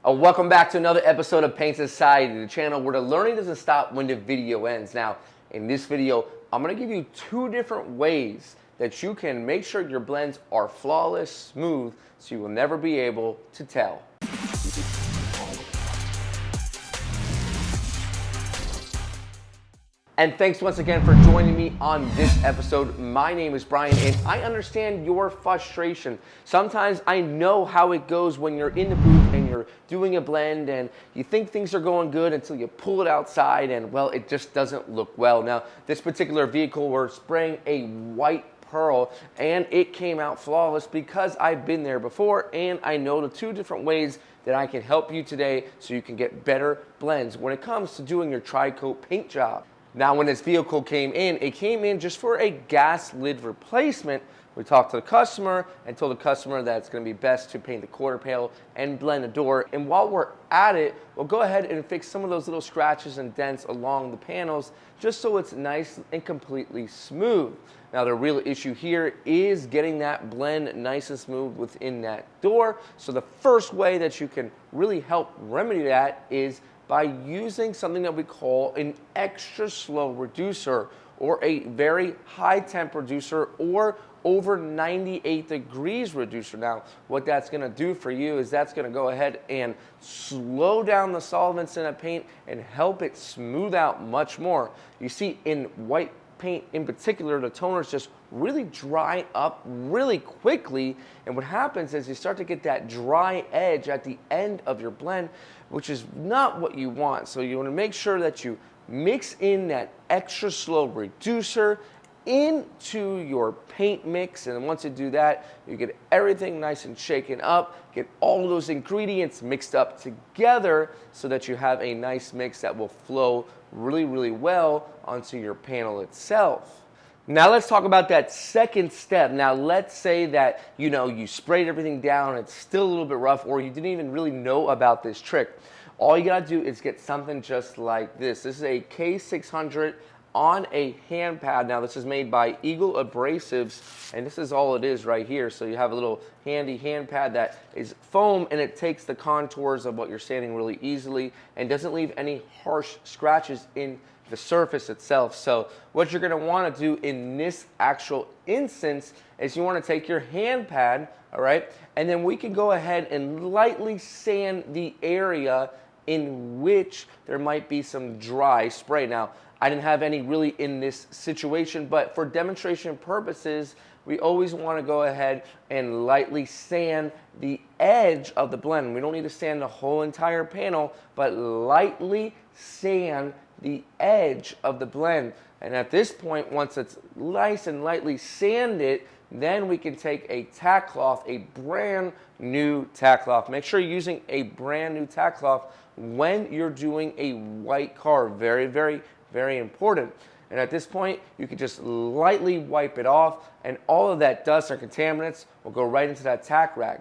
Welcome back to another episode of Paint Society, the channel where the learning doesn't stop when the video ends. Now, in this video, I'm going to give you two different ways that you can make sure your blends are flawless, smooth, so you will never be able to tell. And thanks once again for joining me on this episode. My name is Brian, and I understand your frustration. Sometimes I know how it goes when you're in the booth and you're doing a blend and you think things are going good until you pull it outside and, well, it just doesn't look well. Now, this particular vehicle, we're spraying a white pearl, and it came out flawless because I've been there before, and I know the two different ways that I can help you today so you can get better blends when it comes to doing your tri-coat paint job. Now, when this vehicle came in, it came in just for a gas lid replacement. We talked to the customer and told the customer that it's going to be best to paint the quarter panel and blend the door. And while we're at it, we'll go ahead and fix some of those little scratches and dents along the panels just so it's nice and completely smooth. Now, the real issue here is getting that blend nice and smooth within that door. So the first way that you can really help remedy that is by using something that we call an extra slow reducer, or a very high temp reducer, or over 98 degrees reducer. Now, what that's gonna do for you is that's gonna go ahead and slow down the solvents in a paint and help it smooth out much more. You see, in white paint in particular, the toners just really dry up really quickly, and what happens is you start to get that dry edge at the end of your blend, which is not what you want. So you want to make sure that you mix in that extra slow reducer into your paint mix, and once you do that, you get everything nice and shaken up, get all of those ingredients mixed up together so that you have a nice mix that will flow really well onto your panel itself. Now let's talk about that second step. Now let's say that you sprayed everything down, it's still a little bit rough, or you didn't even really know about this trick. All you gotta do is get something just like this. This is a K600 on a hand pad. Now this is made by Eagle Abrasives, and this is all it is right here. So you have a little handy hand pad that is foam, and it takes the contours of what you're sanding really easily and doesn't leave any harsh scratches in the surface itself. So what you're gonna wanna do in this actual instance is you wanna take your hand pad, all right, and then we can go ahead and lightly sand the area in which there might be some dry spray. Now, I didn't have any really in this situation, but for demonstration purposes, we always want to go ahead and lightly sand the edge of the blend. We don't need to sand the whole entire panel, but lightly sand the edge of the blend. And at this point, once it's nice and lightly sanded, then we can take a tack cloth, a brand new tack cloth. Make sure you're using a brand new tack cloth when you're doing a white car. Very important. And at this point, you can just lightly wipe it off, and all of that dust or contaminants will go right into that tack rag.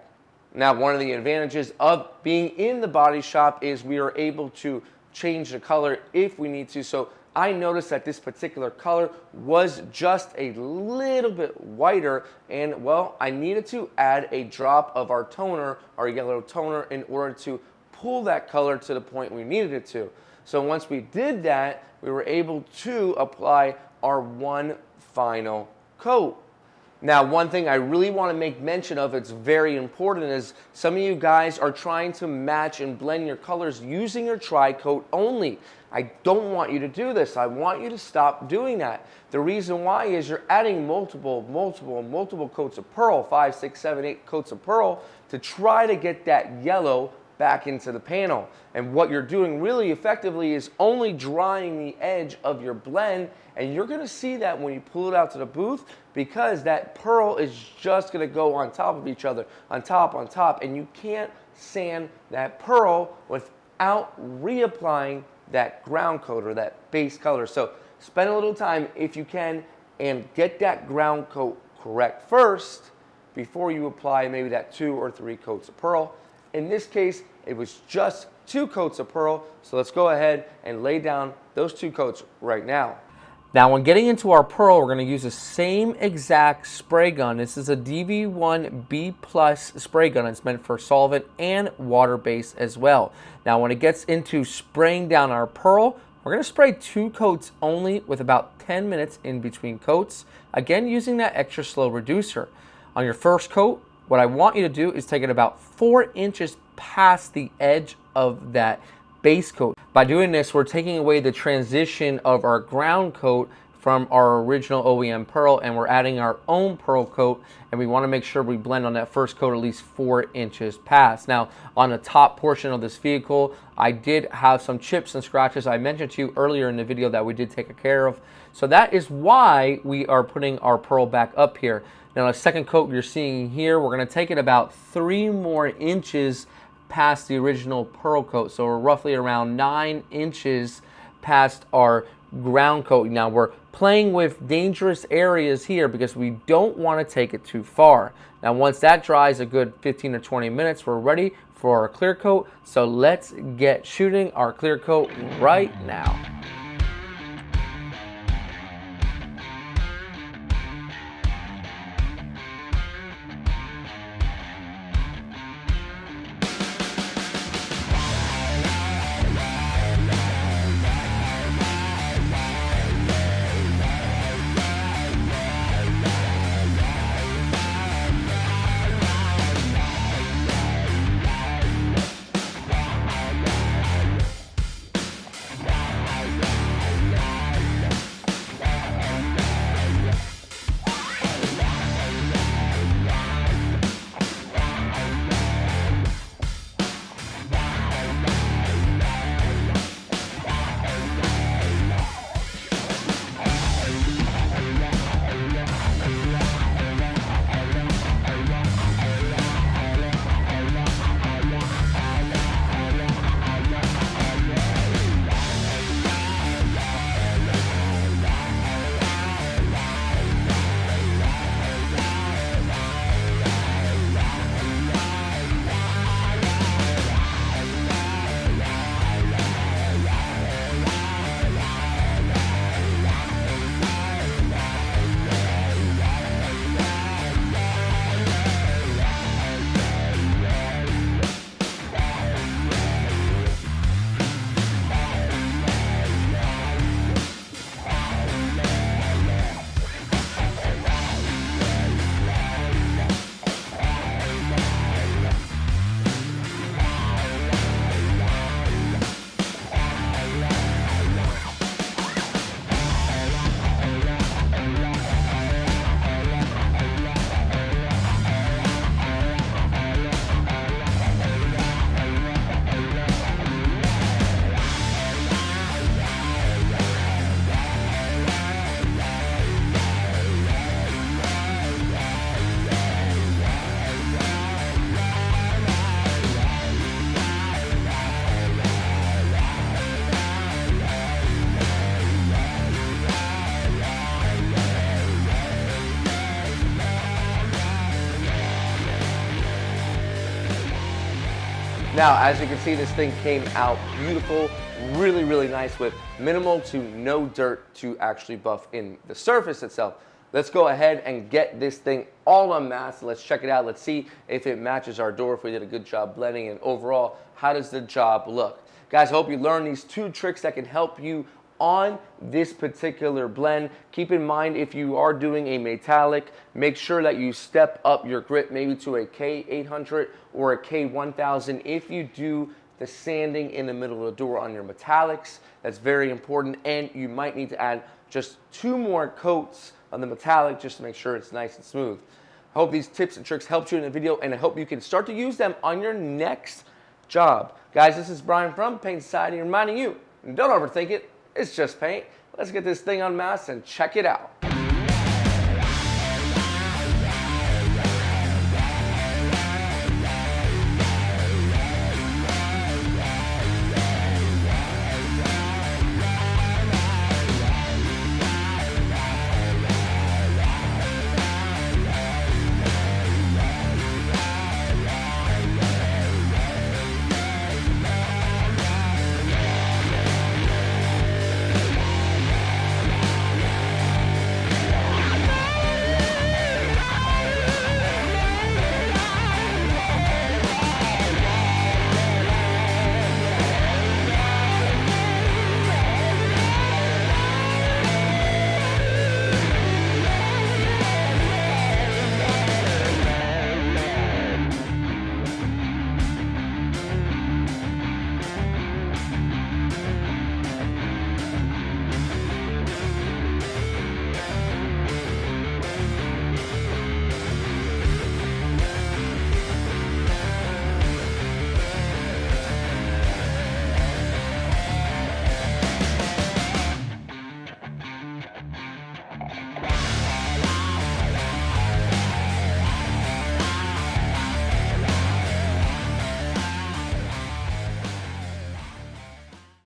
Now, one of the advantages of being in the body shop is we are able to change the color if we need to. So I noticed that this particular color was just a little bit whiter, and well, I needed to add a drop of our toner, our yellow toner, in order to pull that color to the point we needed it to. So once we did that, we were able to apply our one final coat. Now, one thing I really want to make mention of, it's very important, is some of you guys are trying to match and blend your colors using your tri-coat only. I don't want you to do this. I want you to stop doing that. The reason why is you're adding multiple coats of pearl, 5, 6, 7, 8 coats of pearl, to try to get that yellow back into the panel. And what you're doing really effectively is only drying the edge of your blend, and you're gonna see that when you pull it out to the booth, because that pearl is just gonna go on top of each other, on top, and you can't sand that pearl without reapplying that ground coat or that base color. So spend a little time, if you can, and get that ground coat correct first before you apply maybe that 2 or 3 coats of pearl. In this case, it was just 2 coats of pearl, so let's go ahead and lay down those 2 coats right now. Now, when getting into our pearl, we're going to use the same exact spray gun. This is a DV1B Plus spray gun. It's meant for solvent and water-based as well. Now, when it gets into spraying down our pearl, we're going to spray 2 coats only with about 10 minutes in between coats. Again, using that extra slow reducer. On your first coat, what I want you to do is take it about 4 inches past the edge of that base coat. By doing this, we're taking away the transition of our ground coat from our original OEM pearl, and we're adding our own pearl coat, and we want to make sure we blend on that first coat at least 4 inches past. Now, on the top portion of this vehicle, I did have some chips and scratches I mentioned to you earlier in the video that we did take care of. So that is why we are putting our pearl back up here. Now, the second coat you're seeing here, we're going to take it about 3 more inches past the original pearl coat. So we're roughly around 9 inches past our ground coat. Now, we're playing with dangerous areas here because we don't want to take it too far. Now, once that dries a good 15 or 20 minutes, we're ready for our clear coat. So let's get shooting our clear coat right now. Now, as you can see, this thing came out beautiful, really, really nice with minimal to no dirt to actually buff in the surface itself. Let's go ahead and get this thing all unmasked. Let's check it out. Let's see if it matches our door, if we did a good job blending, and overall, how does the job look? Guys, I hope you learned these 2 tricks that can help you on this particular blend. Keep in mind, if you are doing a metallic, make sure that you step up your grit maybe to a K800 or a K1000. If you do the sanding in the middle of the door on your metallics, that's very important, and you might need to add just 2 more coats on the metallic just to make sure it's nice and smooth. I hope these tips and tricks helped you in the video, and I hope you can start to use them on your next job. Guys, this is Brian from Paint Society reminding you, don't overthink it. It's just paint. Let's get this thing unmasked and check it out.